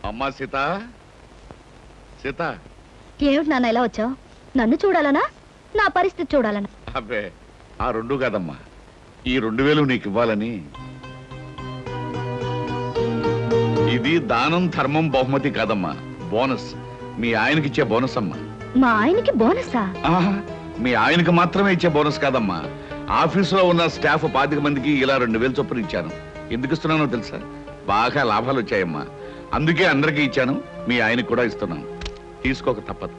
అమ్మా సీత, సీత. ఏమిటి నాన్న ఎలా వచ్చావు? నన్ను చూడాలనా నా పరిస్థితి చూడాలనా? అబ్బే ఆ రెండు కాదమ్మా, ఈ 2000 నీకు ఇవ్వాలని. ఇది దానం ధర్మం బహుమతి కాదమ్మా, బోనస్. మీ ఆయనకి ఇచ్చే బోనస్ అమ్మా. మా ఆయనకి బోనసా? మీ ఆయనకి మాత్రమే ఇచ్చే బోనస్ కాదమ్మా, ఆఫీసులో ఉన్న స్టాఫ్ 25 మందికి ఇలా 2000 చొప్పున ఇచ్చాను. ఎందుకు ఇస్తున్నానో తెలుసా? బాగా లాభాలు వచ్చాయమ్మా, అందుకే అందరికీ ఇచ్చాను. మీ ఆయనకి కూడా ఇస్తున్నాను, తీసుకోక తప్పదు.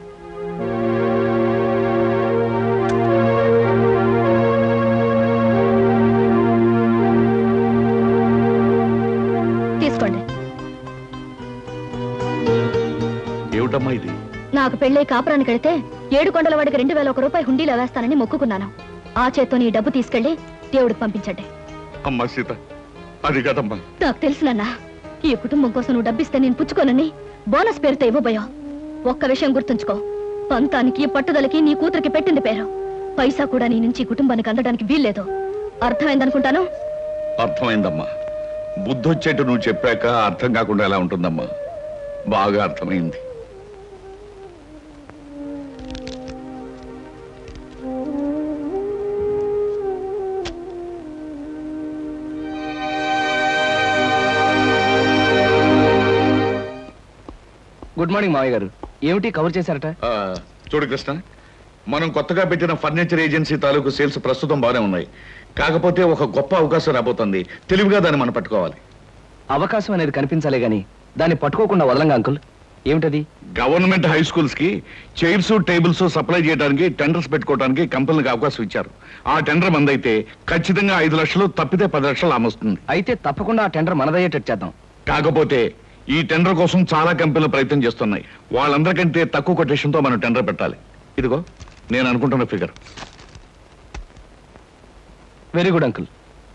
తీసుకోండి. ఏమిటమ్మా ఇది? నాకు పెళ్ళై కాపురానికి వెళితే 7 కొండల వాడికి 2001 రూపాయి హుండీలో వేస్తానని మొక్కుకున్నాను. ఆ చేత్తో నీ డబ్బు తీసుకెళ్లి దేవుడికి పంపించండి. అమ్మా సీత, అది కాదమ్మా. నాకు తెలుసునన్నా, ఈ కుటుంబం కోసం నువ్వు డబ్బిస్తే నేను పుచ్చుకోనని బోనస్ పేరుతో ఇవ్వబోయా. ఒక్క విషయం గుర్తుంచుకో, పంతానికి పట్టుదలకి నీ కూతురికి పెట్టింది పేరు. పైసా కూడా నీ నుంచి కుటుంబానికి అందడానికి వీల్లేదు. అర్థమైందనుకుంటాను. అర్థమైందమ్మా. బుద్ధొచ్చేట్టు నువ్వు చెప్పాక అర్థం కాకుండా ఎలా ఉంటుందమ్మా? బాగా అర్థమైంది. గుడ్ మార్నింగ్ మావయ్య గారు. ఏమిటి కవర్ చేశారట? చూడు కృష్ణ, మనం కొత్తగా పెట్టిన ఫర్నిచర్ ఏజెన్సీ తాలూకు సేల్స్ ప్రస్తుతం బాగానే ఉన్నాయి. కాకపోతే ఒక గొప్ప అవకాశం రాబోతుంది. తెలివిగా దాన్ని మనం పట్టుకోవాలి. అవకాశం అనేది కనిపించాలే గాని దాన్ని పట్టుకోకుండా వదలంగా అంకుల్. ఏమిటది? గవర్నమెంట్ హై స్కూల్స్ కి చైర్స్ టేబుల్స్ సప్లై చేయడానికి టెండర్స్ పెట్టుకోవడానికి కంపెనీలకు అవకాశం ఇచ్చారు. ఆ టెండర్ మందైతే ఖచ్చితంగా 5 లక్షలు, తప్పితే 10 లక్షలు ఆమొస్తుంది. అయితే తప్పకుండా ఆ టెండర్ మనదయ్యేటట్టు చేద్దాం. కాకపోతే ఈ టెండర్ కోసం చాలా కంపెనీలు ప్రయత్నం చేస్తున్నాయి. వాళ్ళందరికంటే తక్కువ కొటేషన్ తో మనం టెండర్ పెట్టాలి. ఇదిగో నేను అనుకుంటున్న ఫిగర్. Very good uncle.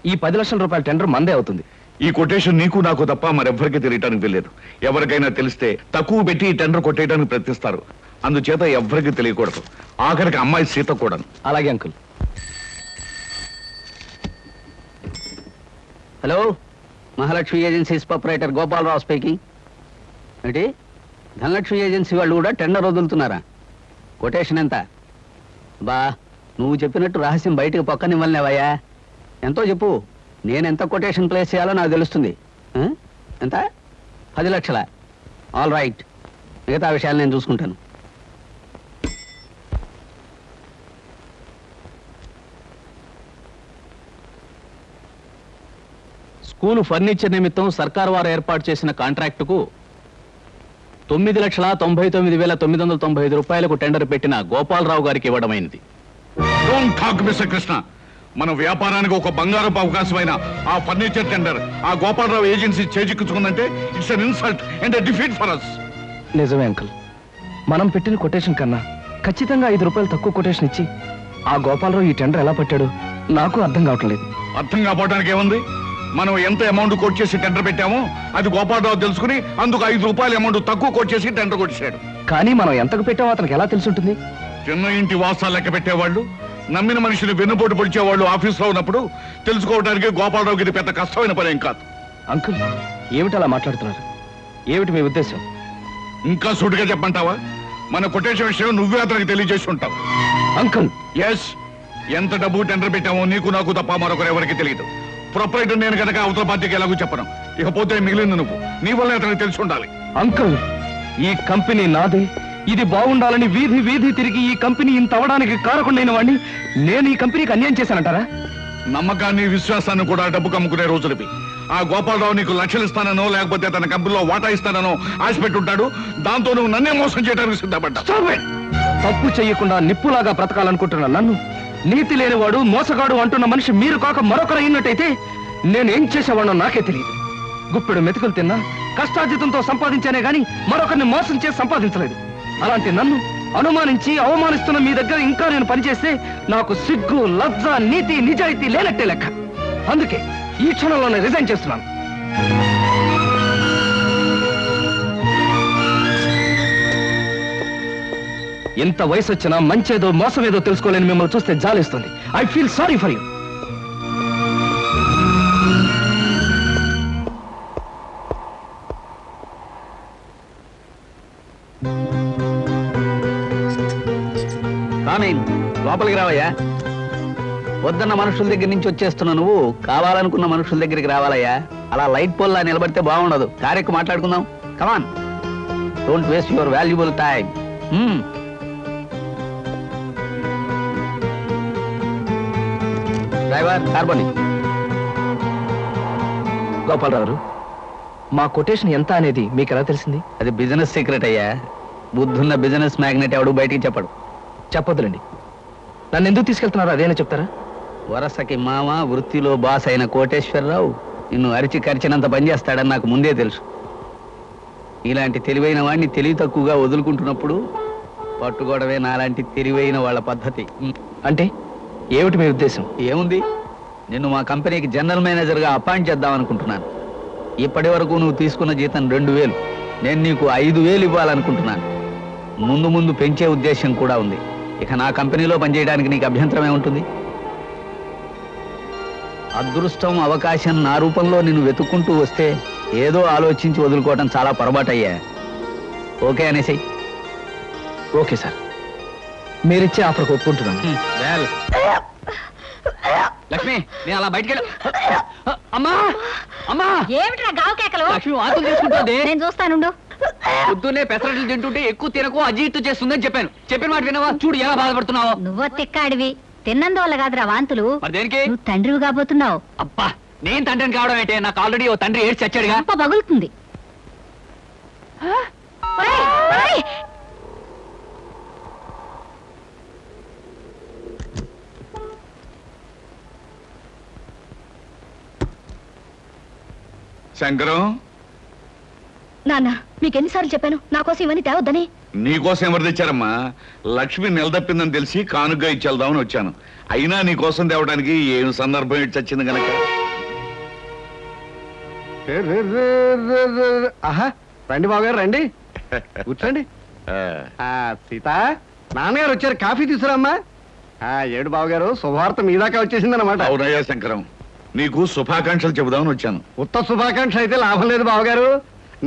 ఈ 10 లక్షల రూపాయల టెండర్ మందే అవుతుంది. ఈ కొటేషన్ నీకు నాకు తప్ప మరెవ్వరికీ తెలియటానికి వెళ్ళలేదు. ఎవరికైనా తెలిస్తే తక్కువ పెట్టి ఈ టెండర్ కొట్టేయడానికి ప్రయత్నిస్తారు. అందుచేత ఎవ్వరికీ తెలియకూడదు. ఆఖరికి అమ్మాయి సీత కూడా. అలాగే uncle. Hello, Mahalakshmi agencies proprietor Gopalarao speaking. ఏంటి, ధనలక్ష్మి ఏజెన్సీ వాళ్ళు కూడా టెండర్ వదులుతున్నారా? కొటేషన్ ఎంత? బా, నువ్వు చెప్పినట్టు రహస్యం బయటకు పక్కనివ్వలేవయ్యా. ఎంతో చెప్పు, నేను ఎంత కొటేషన్ ప్లేస్ చేయాలో నాకు తెలుస్తుంది. ఎంత? 10 లక్షల. ఆల్ రైట్, మిగతా విషయాలు నేను చూసుకుంటాను. స్కూలు ఫర్నిచర్ నిమిత్తం సర్కారు వారు ఏర్పాటు చేసిన కాంట్రాక్టుకు 9,99,995 రూపాయలకు టెండర్ పెట్టిన గోపాలరావు గారికి ఇవ్వడమైంది. కృష్ణ, మన వ్యాపారానికి ఒక బంగారపు అవకాశమైన ఆ ఫర్నిచర్ టెండర్ ఆ గోపాలరావు ఏజెన్సీ చేజిక్కించుకుందంటే it's an insult and defeat for us. నిజమే అంకుల్. మనం పెట్టిన కొటేషన్ కన్నా ఖచ్చితంగా 5 రూపాయలు తక్కువ కొటేషన్ ఇచ్చి ఆ గోపాలరావు ఈ టెండర్ ఎలా పట్టాడు నాకు అర్థం కావట్లేదు. అర్థం కావడానికి ఏముంది? మనం ఎంత అమౌంట్ కోట్ చేసి టెండర్ పెట్టామో అది గోపాలరావు తెలుసుకుని అందుకు 5 రూపాయల అమౌంట్ తక్కువ కోట్ చేసి టెండర్ కొట్టేశాడు. కానీ మనం ఎంతకు పెట్టామో అతనికి ఎలా తెలుసుంటుంది? చిన్న ఇంటి వాసాలు లెక్క పెట్టేవాళ్ళు, నమ్మిన మనుషులు వెన్నుపోటు పొడిచేవాళ్ళు ఆఫీస్లో ఉన్నప్పుడు తెలుసుకోవడానికి గోపాలరావుకి ఇది పెద్ద కష్టమైన పని ఏం కాదు. అంకుల్, ఏమిటి అలా మాట్లాడుతున్నారు? ఏమిటి మీ ఉద్దేశం? ఇంకా సూటిగా చెప్పంటావా? మన కొటేషన్ విషయం నువ్వే అతనికి తెలియజేసి ఉంటావు. అంకుల్, ఎస్, ఎంత డబ్బు టెండర్ పెట్టామో నీకు నాకు తప్ప మరొకరు ఎవరికి తెలియదు. ప్రొపరేటర్ నేను కనుక అవతల పార్టీకి ఎలాగో చెప్పను. ఇకపోతే మిగిలింది నువ్వు. నీ వల్ల అతనికి తెలిసి ఉండాలి. అంకుల్, ఈ కంపెనీ నాదే. ఇది బాగుండాలని వీధి వీధి తిరిగి ఈ కంపెనీ ఇంత అవడానికి కారకుండైన వాడిని నేను ఈ కంపెనీకి అన్యాయం చేశానంటారా? నమ్మకాన్ని విశ్వాసాన్ని కూడా డబ్బు కమ్ముకునే రోజులవి. ఆ గోపాలరావు నీకు లక్షలు ఇస్తానో లేకపోతే తన కంపెనీలో వాటా ఇస్తానో ఆశ పెట్టుంటాడు. దాంతో నువ్వు నన్నే మోసం చేయడానికి సిద్ధపడ్డా. తప్పు చెయ్యకుండా నిప్పులాగా బ్రతకాలనుకుంటున్నా నన్ను నీతి లేనివాడు, మోసగాడు అంటున్న మనిషి మీరు కాక మరొకరు అయినట్టయితే నేనేం చేసేవాడో నాకే తెలియదు. గుప్పెడు మెతుకులు తిన్నా కష్టార్జితంతో సంపాదించానే గాని మరొకరిని మోసం చేసి సంపాదించలేదు. అలాంటి నన్ను అనుమానించి అవమానిస్తున్న మీ దగ్గర ఇంకా నేను పనిచేస్తే నాకు సిగ్గు, లజ్జ, నీతి, నిజాయితీ లేనట్టే లెక్క. అందుకే ఈ క్షణంలోనే రిజైన్ చేస్తున్నాను. ఎంత వయసు వచ్చినా మంచేదో మోసమేదో తెలుసుకోలేని మిమ్మల్ని చూస్తే జాలేస్తుంది. I feel sorry for you. Coming. లోపలికి రావయ్యా. వద్దన్న మనుషుల దగ్గర నుంచి వచ్చేస్తున్నా నువ్వు కావాలనుకున్న మనుషుల దగ్గరికి రావాలయ్యా. అలా లైట్ పోల్లా నిలబడితే బాగుండదు. కారెక్కు మాట్లాడుకుందాం. Come on, don't waste your valuable time. Driver కార్బోని. గోపాలరావు, మా కొటేషన్ ఎంత అనేది మీకు ఎలా తెలిసింది? అది బిజినెస్ సీక్రెట్ అయ్యా. బుద్ధున్న బిజినెస్ మ్యాగ్నెట్ ఎవడు బయటికి చెప్పడు. చెప్పొద్దులండి. నన్ను ఎందుకు తీసుకెళ్తున్నారు అదేనా చెప్తారా? వరసకి మామ, వృత్తిలో బాస్ అయిన కోటేశ్వరరావు నిన్ను అరిచి కరిచినంత పనిచేస్తాడని నాకు ముందే తెలుసు. ఇలాంటి తెలివైన వాడిని తెలివి తక్కువగా వదులుకుంటున్నప్పుడు పట్టుకోవడమే నాలాంటి తెలివైన వాళ్ళ పద్ధతి. అంటే ఏమిటి మీ ఉద్దేశం? ఏముంది, నిన్ను మా కంపెనీకి జనరల్ మేనేజర్గా అపాయింట్ చేద్దాం అనుకుంటున్నాను. ఇప్పటి వరకు నువ్వు తీసుకున్న జీతం 2000, నేను నీకు 5000 ఇవ్వాలనుకుంటున్నాను. ముందు ముందు పెంచే ఉద్దేశం కూడా ఉంది. ఇక నా కంపెనీలో పనిచేయడానికి నీకు అభ్యంతరమే ఉంటుంది? అదృష్టం, అవకాశం నా రూపంలో నిన్ను వెతుక్కుంటూ వస్తే ఏదో ఆలోచించి వదులుకోవటం చాలా పొరపాటయ్యా. ఓకే అనేసి. ఓకే సార్, మీరిచ్చే ఆఫర్కి ఒప్పుకుంటున్నాను. లక్ష్మి, నేను అలా బయటికి అమ్మా అమ్మా. ఏమిట్రా గావు కేకలు? లక్ష్మి వాంతులు చేసుకుంటుంది. నేను చూస్తానుండు. పొద్దున్నే పెసరట్లు తింటుంటే ఎక్కువ తినకు, అజీర్తి చేస్తుందని చెప్పాను. చెప్పిన మాట వినవా? చూడు ఎలా బాధపడుతున్నావు. నువ్వు తిక్కాడివి, తిన్నందువల్ల కాదురా వాంతులు. మరి దేనికి? నువ్వు తండ్రివి కాబోతున్నావు. అబ్బా, నేను తండ్రిని కావడం ఏంటే? నాకు ఆల్రెడీ ఓ తండ్రి ఏడ్చి చచ్చాడుగా. గంప పగులుతుంది. శంకరం, నాన్న, మీకు ఎన్నిసార్లు చెప్పాను నా కోసం ఇవన్నీ తేవద్దని? నీకోసం ఎవరు తెచ్చారమ్మా? లక్ష్మి నిలదప్పిందని తెలిసి కానుగ్గా ఇచ్చేద్దామని వచ్చాను. అయినా నీకోసం తేవడానికి ఏం సందర్భం ఇటు చచ్చింది గనక. ఆహా, రండి బావగారు, రండి కూర్చోండి. సీత, నాన్నగారు వచ్చారు, కాఫీ తీసుకురామ్మా. ఏడు బావగారు, శుభవార్త మీ దాకా వచ్చేసిందన్నమాట. అవునయ్యా శంకరం, నీకు శుభాకాంక్షలు చెబుదామని వచ్చాను. ఉత్త శుభాకాంక్ష అయితే లాభం లేదు బావగారు.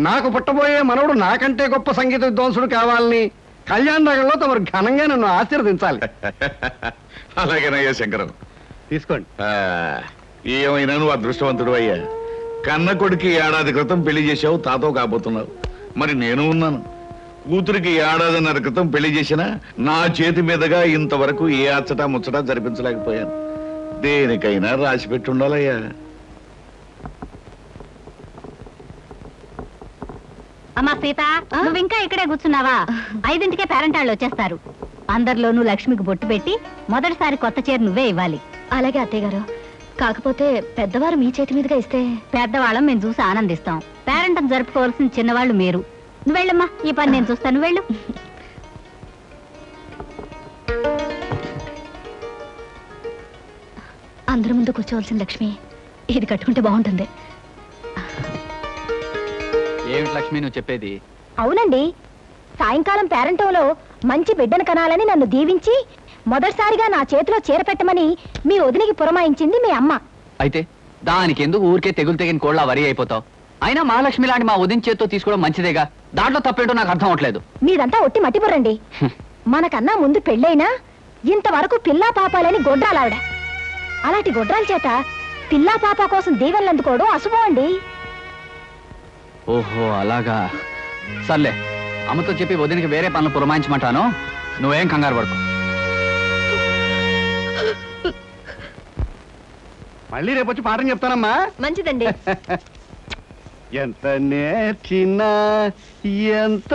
నాకు పుట్టబోయే మనవడు నాకంటే గొప్ప సంగీత విద్వాంసుడు కావాలని కళ్యాణ నగర్లో తమరు ఘనంగా నన్ను ఆశీర్వదించాలి. అలాగేనయ్యా శంకరం, తీసుకోండి. ఏమైనా నువ్వు అదృష్టవంతుడు అయ్యా. కన్న కొడుకి ఏడాది క్రితం పెళ్లి చేసావు, తాతో కాబోతున్నావు. మరి నేను ఉన్నాను. కూతురికి 1.5 ఏళ్ల క్రితం పెళ్లి చేసినా నా చేతి మీదుగా ఇంతవరకు ఏ అచ్చటా ముచ్చటా జరిపించలేకపోయాను. దేనికైనా రాసి పెట్టి ఉండాలయ్యా. అమ్మా సీత, నువ్వు ఇంకా ఇక్కడే కూర్చున్నావా? 5ంటికే పేరెంట్ వాళ్ళు వచ్చేస్తారు. అందరిలోనూ లక్ష్మికి బొట్టు పెట్టి మొదటిసారి కొత్త చీర నువ్వే ఇవ్వాలి. అలాగే అత్తయ్య గారు. కాకపోతే పెద్దవారు మీ చేతి మీదుగా ఇస్తే? పెద్దవాళ్ళం మేము చూసి ఆనందిస్తాం. పేరెంట్ జరుపుకోవాల్సిన చిన్నవాళ్ళు మీరు. నువ్వు వెళ్ళమ్మా, ఈ పని నేను చూస్తాను. వెళ్ళు. అందరి ముందు కూర్చోవలసిన లక్ష్మి ఇది కట్టుకుంటే బాగుంటుంది. ఏమిటి లక్ష్మి నువ్వు చెప్పేది? అవునండి, సాయంకాలం పేరంటంలో మంచి బిడ్డను కనాలని నన్ను దీవించి మొదటిసారిగా నా చేతిలో చీర పెట్టమని మీ వదినికి పురమాయించింది మీ అమ్మ. అయితే దానికి ఎందుకు ఊరికే తెగులు తెగిన కోళ్ళ వరి అయిపోతావు? అయినా మహాలక్ష్మి లాంటి మా ఉదయం చేత్తో తీసుకోవడం మంచిదేగా. దాంట్లో తప్పేంటో నాకు అర్థం అవట్లేదు. మీదంతా ఒట్టి మట్టిబుర్రండి. మనకన్నా ముందు పెళ్ళైనా ఇంతవరకు పిల్లా పాపాలని గొడ్రాలావిడ. అలాంటి గొడ్రాల చేత పిల్లా పాప కోసం దీవెనలు అందుకోవడం అశుభం అండి. ఓహో అలాగా. సర్లే, అమ్మతో చెప్పి వదినికి వేరే పనులు పురమాయించమంటాను. నువ్వేం కంగారు పడుకో. మళ్ళీ రేపు వచ్చి పాఠం చెప్తానమ్మా. మంచిదండి. ఎంత నేర్చినా ఎంత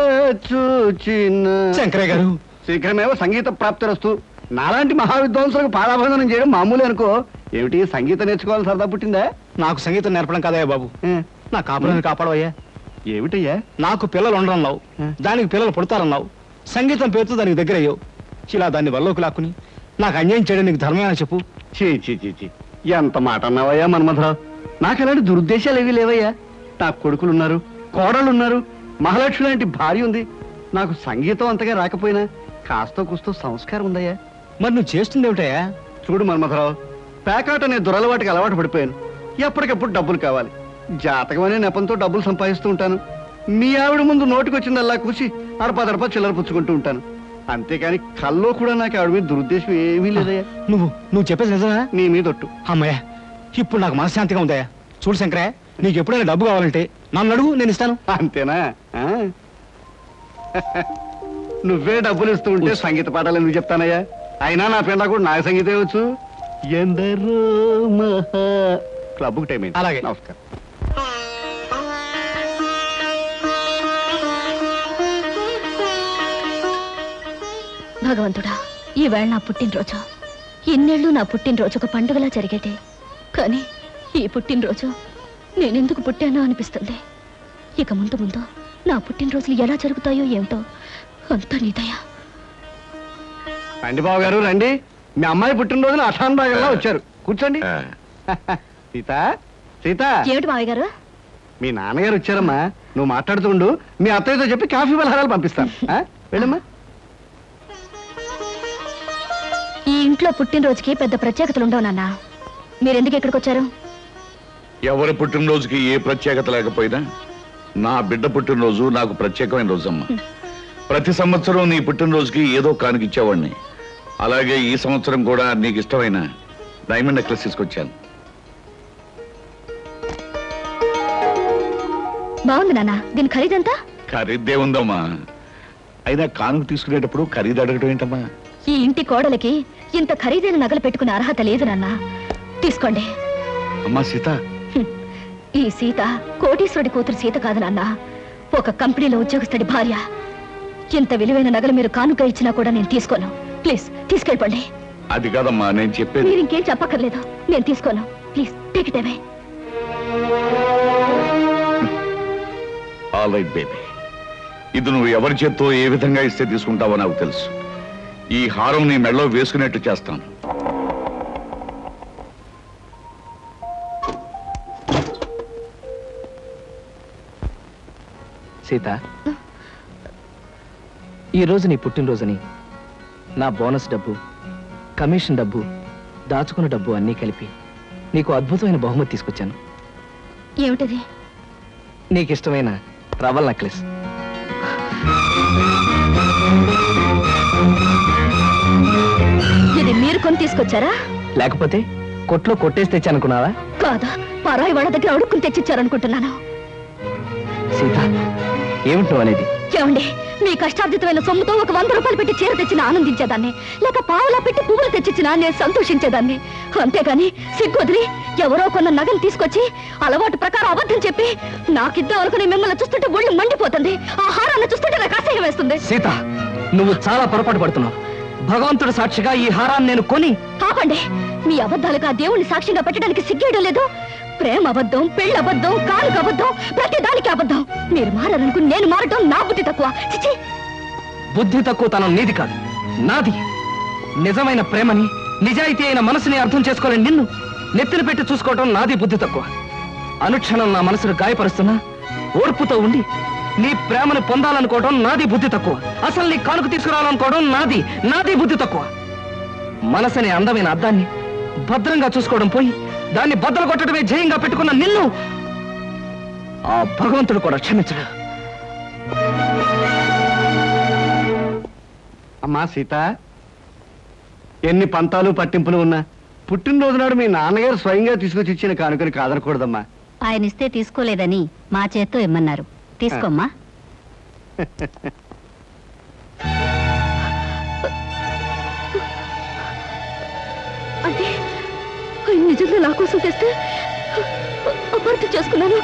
చూచినా. శంకరయ్య గారు, శీఘ్రమేవో సంగీత ప్రాప్తిరస్తు. నాలాంటి మహావిద్వాంసులకు పాదాభందనం చేయడం మామూలు అనుకో. ఏమిటి, సంగీతం నేర్చుకోవాలి సరదా పుట్టిందా? నాకు సంగీతం నేర్పడం కాదయ్యా బాబు, నా కాపురాన్ని కాపాడవయ్యా. ఏమిటయ్యా? నాకు పిల్లలు ఉండరన్నావు, దానికి పిల్లలు పుడతారన్నావు. సంగీతం పేరుతో దానికి దగ్గర అయ్యావు. ఇలా దాన్ని వల్లోకి లాక్కుని నాకు అన్యాయం చేయడం నీకు ధర్మేనా చెప్పు? చీ చీ చీ చీ, ఎంత మాట అన్నావయ్యా మన్మథరావు. నాకు ఎలాంటి దురుద్దేశాలు ఏవీ లేవయ్యా. నాకు కొడుకులున్నారు, కోడళ్ళున్నారు, మహాలక్ష్మి లాంటి భార్య ఉంది. నాకు సంగీతం అంతగా రాకపోయినా కాస్తో కూస్తో సంస్కారం ఉందయ్యా. మరి నువ్వు చేస్తుంది ఏమిటయ్యా? చూడు మన్మథరావు, పేకాట అనే దురలవాటికి అలవాటు పడిపోయాను. ఎప్పటికప్పుడు డబ్బులు కావాలి. జాతకం అనే నెపంతో డబ్బులు సంపాదిస్తూ ఉంటాను. మీ ఆవిడ ముందు నోటికొచ్చిందల్లా కూసి అడపదడప చిల్లర పుచ్చుకుంటూ ఉంటాను. అంతేకాని కల్లో కూడా నాకు ఆవిడ మీద దురుద్దేశం ఏమీ లేదయ్యా. నువ్వు చెప్పేది నిజమా? నీ మీద ఒట్టు. అమ్మయ్య, ఇప్పుడు నాకు మనశ్శాంతిగా ఉందయ్యా. చూడు శంకరయ్య, నీకు ఎప్పుడైనా డబ్బు కావాలంటే నన్ను అడుగు, నేను ఇస్తాను. అంతేనా? నువ్వే డబ్బులు ఇస్తూ ఉంటే సంగీత పాఠాలు ఎందుకు చెప్తానయ్యా? అయినా నా పిల్ల కూడా నాకు సంగీతం వచ్చు. ఎందరో మహా క్లబ్కు టైం అయింది. అలాగే. నమస్కారం. భగవంతుడా, ఈవేళ నా పుట్టినరోజు. ఇన్నేళ్ళు నా పుట్టినరోజు ఒక పండుగలా జరిగేది. కానీ ఈ పుట్టినరోజు నేనెందుకు పుట్టానో అనిపిస్తుంది. ఇక ముందు ముందు నా పుట్టినరోజులు ఎలా జరుగుతాయో ఏమిటో. అంతా నీదయ్యా. రండి బాబు గారు, రండి. మీ అమ్మాయి పుట్టినరోజున అఠాన్ బాగా వచ్చారు. కూర్చోండి. సీత, సీత, ఏమిటి మావయ్య గారు? మీ నాన్నగారు వచ్చారమ్మా. నువ్వు మాట్లాడుతుండు, మీ అత్తయ్యతో చెప్పి కాఫీ పలహారాలు పంపిస్తాను. వెళ్ళమ్మా. ఈ ఇంట్లో పుట్టినరోజుకి పెద్ద ప్రత్యేకతలు ఉండవు నాన్న. మీరెందుకు ఇక్కడికి వచ్చారు? ఎవరి పుట్టినరోజుకి ఏ ప్రత్యేకత లేకపోయినా నా బిడ్డ పుట్టినరోజు నాకు ప్రత్యేకమైన రోజమ్మా. ప్రతి సంవత్సరం నీ పుట్టినరోజుకి ఏదో కానుకిచ్చేవాడిని. అలాగే ఈ సంవత్సరం కూడా నీకు ఇష్టమైన డైమండ్ నెక్లెస్ తీసుకొచ్చాను. బాగుంది నాన్న. దీని ఖరీదంతా? ఖరీదే ఉందమ్మా. అయినా కానుక తీసుకునేటప్పుడు ఖరీదు అడగడం ఏంటమ్మా? ఈ ఇంటి కోడలికి ఇంత ఖరీదైన నగలు పెట్టుకునే అర్హత లేదు నాన్న. తీసుకోండి. అమ్మా సీత, ఈ సీత కోటీశ్వరుడి కూతురు సీత కాదు నాన్న. ఒక కంపెనీలో ఉద్యోగస్తుడి భార్య. ఇంత విలువైన నగలు మీరు కానుక ఇచ్చినా కూడా నేను తీసుకోను. ప్లీజ్ తీసుకెళ్ళిపోండి. అది కాదమ్మా నేను చెప్పేది. మీరు ఇంకేం చెప్పక్కర్లేదు. నేను తీసుకోను. Please take it away. All right baby. ఇది నువ్వు ఎవరి చేత్తో ఏ విధంగా ఇస్తే తీసుకుంటావో నాకు తెలుసు. ఈ హారం నీ మెడలో వేసుకునేట్టు చేస్తాను. సీత, ఈరోజు నీ పుట్టినరోజుని నా బోనస్ డబ్బు, కమిషన్ డబ్బు, దాచుకున్న డబ్బు అన్నీ కలిపి నీకు అద్భుతమైన బహుమతి తీసుకొచ్చాను. ఏమిటది? నీకు ఇష్టమైన రవల్ నెక్లెస్. ఇది మీరు కొని తీసుకొచ్చారా? లేకపోతే కొట్లో కొట్టేసి తెచ్చానుకున్నావా? కాదా, పరాయి వాళ్ళ దగ్గర అడుక్కుని తెచ్చిచ్చారనుకుంటున్నాను. సీత, ఏమిటి నువ్వు అనేది? ఏమండి, మీ కష్టార్జితమైన సొమ్ముతో ఒక 100 రూపాయలు పెట్టి చీర తెచ్చిన ఆనందించేదాన్ని, లేక పావులా పెట్టి పువ్వులు తెచ్చిచ్చినా నేను సంతోషించేదాన్ని. అంతేగాని సిగ్గొదిలి ఎవరో కొన్న నగలు తీసుకొచ్చి అలవాటు ప్రకారం అబద్ధం చెప్పి నాకిద్దాం అనుకుని మిమ్మల్ని చూస్తుంటే ఒళ్ళు మండిపోతుంది. ఆ హారాన్ని చూస్తుంటే నాకు అసహ్యం వేస్తుంది. సీత, నువ్వు చాలా పొరపాటు పడుతున్నావు. భగవంతుడు సాక్షిగా ఈ హారాన్ని నేను కొని... ఆపండి. మీ అబద్ధాలకు ఆ దేవుణ్ణి సాక్షిగా పెట్టడానికి సిగ్గేయడం లేదు. ప్రేమ అబద్ధం, పెళ్ళి అబద్ధం, కానుక అబద్ధం, ప్రతి దానికి అబద్ధం. మీరు మారాలనుకుని నేను మారటం నా బుద్ధి తక్కువ. చిచి, బుద్ధి తక్కువ తనం నీది కాదు, నాది. నిజమైన ప్రేమని, నిజాయితీ అయిన మనసుని అర్థం చేసుకోలేని నిన్ను నెత్తిన పెట్టి చూసుకోవటం నాది బుద్ధి తక్కువ. అనుక్షణం నా మనసును గాయపరుస్తున్నా ఓర్పుతో ఉండి నీ ప్రేమను పొందాలనుకోవడం నాది బుద్ధి తక్కువ. అసలు నీ కానుక తీసుకురావాలనుకోవడం నాది బుద్ధి తక్కువ. మనసనే అందమైన అద్దాన్ని భద్రంగా చూసుకోవడం పోయి దాన్ని బద్దలు కొట్టడమే జయంగా పెట్టుకున్న నిన్ను ఆ భగవంతుడు కూడా క్షమించడు. అమ్మా సీత, ఎన్ని పంతాలు పట్టింపులు ఉన్నా పుట్టినరోజు నాడు మీ నాన్నగారు స్వయంగా తీసుకొచ్చి ఇచ్చిన కానుకని కాదనకూడదమ్మా. ఆయన ఇస్తే తీసుకోలేదని మా చేత్తో ఇమ్మన్నారు. తీసుకోమ్మా. అంటే నిజంగా నా కోసం తెస్తే అపార్థం చేసుకున్నాను.